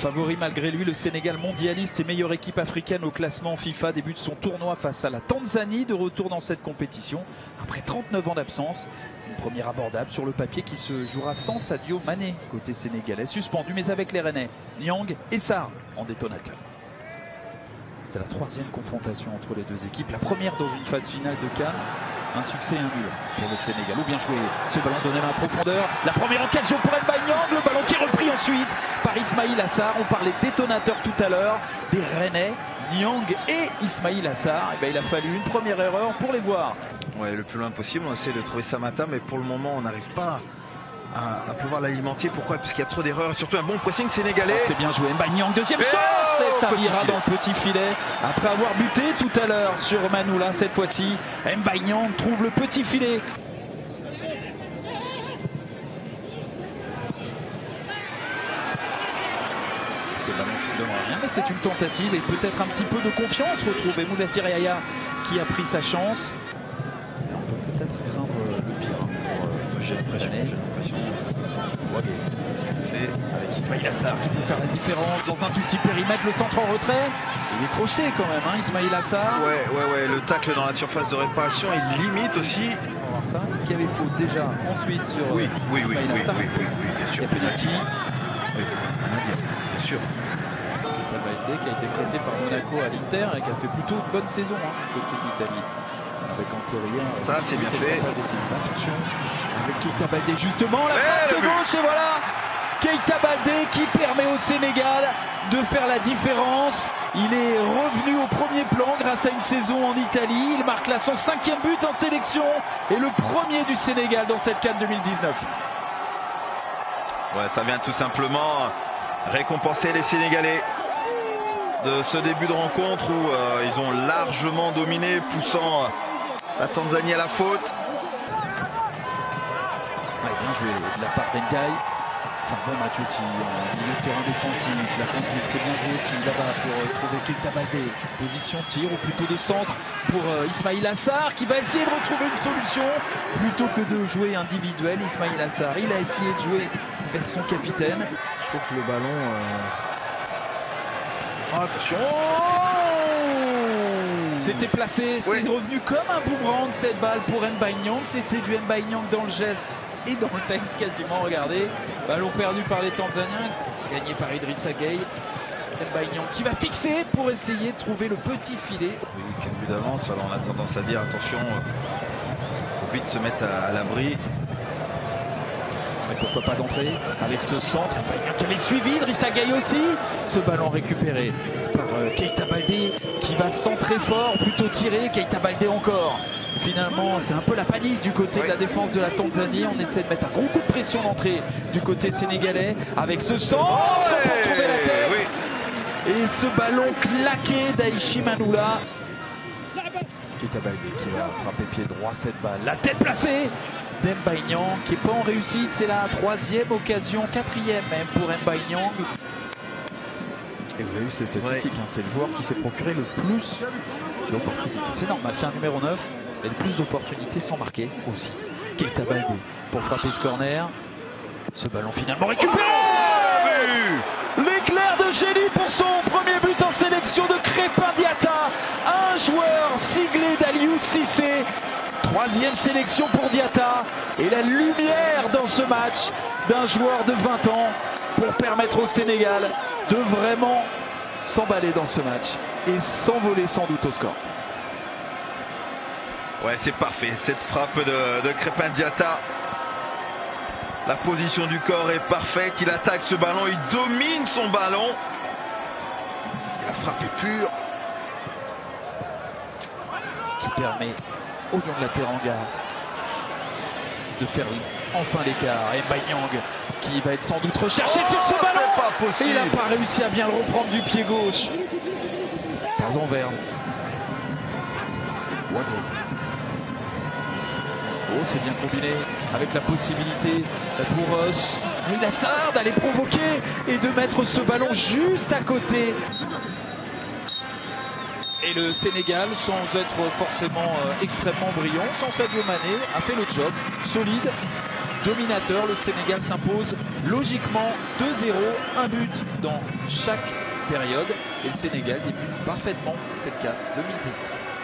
Favori malgré lui, le Sénégal mondialiste et meilleure équipe africaine au classement FIFA débute son tournoi face à la Tanzanie, de retour dans cette compétition après 39 ans d'absence. Une première abordable sur le papier qui se jouera sans Sadio Mané côté sénégalais, suspendu mais avec les Rennais, Niang et Sarr en détonateur. C'est la troisième confrontation entre les deux équipes, la première dans une phase finale de CAN. Un succès et un nul pour le Sénégal. Ou bien joué, ce ballon donné à la profondeur. La première occasion pour Niang, le ballon qui est repris ensuite par Ismaïla Sarr. On parlait détonateur tout à l'heure, des Rennais, Niang et Ismaïla Sarr. Il a fallu une première erreur pour les voir. Ouais, le plus loin possible, on essaie de trouver Samata, mais pour le moment on n'arrive pas à pouvoir l'alimenter. Pourquoi? Parce qu'il y a trop d'erreurs, surtout un bon pressing sénégalais. C'est bien joué, Niang, deuxième chance, et ça ira dans le petit filet. Après avoir buté tout à l'heure sur Manoula, cette fois-ci, Niang trouve le petit filet. C'est ballon qui ne donnera rien, mais c'est une tentative et peut-être un petit peu de confiance retrouvée. Moudathir Yahya qui a pris sa chance. Et on peut peut-être craindre le pire pour J'ai l'impression. Avec Ismaïla Sarr qui peut faire la différence dans un tout petit périmètre, le centre en retrait. Il est crocheté quand même, hein, Ismaïla Sarr. Ouais, le tacle dans la surface de réparation, il limite aussi. On va voir ça. Est-ce qu'il y avait faute déjà ensuite sur Ismaïla Sarr? Oui, bien sûr. Il y a penalty. Oui, rien à dire, bien sûr. Keita Baldé qui a été prêté par Monaco à l'Inter et qui a fait plutôt une bonne saison côté d'Italie. Avec en Série A. Ça, c'est bien fait. Attention, avec Keita Baldé justement, la frappe de gauche et voilà Keita Baldé qui permet au Sénégal de faire la différence. Il est revenu au premier plan grâce à une saison en Italie. Il marque là son 5e but en sélection et le premier du Sénégal dans cette CAN 2019. Ouais, ça vient tout simplement récompenser les Sénégalais de ce début de rencontre où ils ont largement dominé, poussant la Tanzanie à la faute. Ouais, bien joué de la part d'Engaï. Un bon match aussi, milieu de terrain défensif, la conduite c'est bien joué aussi là-bas pour trouver Keita Baldé. Position tir ou plutôt de centre pour Ismaïla Sarr qui va essayer de retrouver une solution plutôt que de jouer individuel. Ismaïla Sarr, il a essayé de jouer vers son capitaine. Je trouve que le ballon... Oh, attention. C'était placé, c'est revenu comme un boomerang cette balle pour Niang. C'était du Niang dans le geste et dans le texte quasiment, regardez. Ballon perdu par les Tanzaniens, gagné par Idrissa Gueye. Niang qui va fixer pour essayer de trouver le petit filet. Oui, quel but d'avance, alors on a tendance à dire attention, faut vite se mettre à l'abri. Mais pourquoi pas d'entrer avec ce centre qui avait suivi Idrissa Gueye aussi. Ce ballon récupéré par Keita Baldé qui va centrer fort, plutôt tirer. Keita Baldé encore. Finalement, c'est un peu la panique du côté de la défense de la Tanzanie. On essaie de mettre un gros coup de pression d'entrée du côté sénégalais avec ce centre pour trouver la tête. Et ce ballon claqué d'Aichi Manoula. Keita Baldé qui va frapper pied droit cette balle. La tête placée d'Niang qui n'est pas en réussite. C'est la 3e occasion, 4e même pour Niang. Et vous avez vu ces statistiques, c'est le joueur qui s'est procuré le plus d'opportunités. C'est normal, c'est un numéro 9. Et le plus d'opportunités sans marquer aussi. Keita Baldé pour frapper ce corner. Ce ballon finalement récupéré. L'éclair de génie pour son premier but en sélection de Crépin Diatta. Un joueur siglé d'Aliou Cissé. 3e sélection pour Diatta. Et la lumière dans ce match d'un joueur de 20 ans pour permettre au Sénégal de vraiment s'emballer dans ce match et s'envoler sans doute au score. Ouais, c'est parfait, cette frappe de Crépin Diatta. La position du corps est parfaite, il attaque ce ballon, il domine son ballon. Et la frappe est pure. Qui permet au Young La Teranga de faire enfin l'écart. Et Niang qui va être sans doute recherché sur ce ballon. Pas possible. Et il n'a pas réussi à bien le reprendre du pied gauche. Pas en vert. Oh, c'est bien combiné avec la possibilité pour Ismaïla Sarr d'aller provoquer et de mettre ce ballon juste à côté. Et le Sénégal, sans être forcément extrêmement brillant, sans Sadio Mané, a fait le job solide dominateur. Le Sénégal s'impose logiquement 2-0, un but dans chaque période. Et le Sénégal débute parfaitement cette CAN 2019.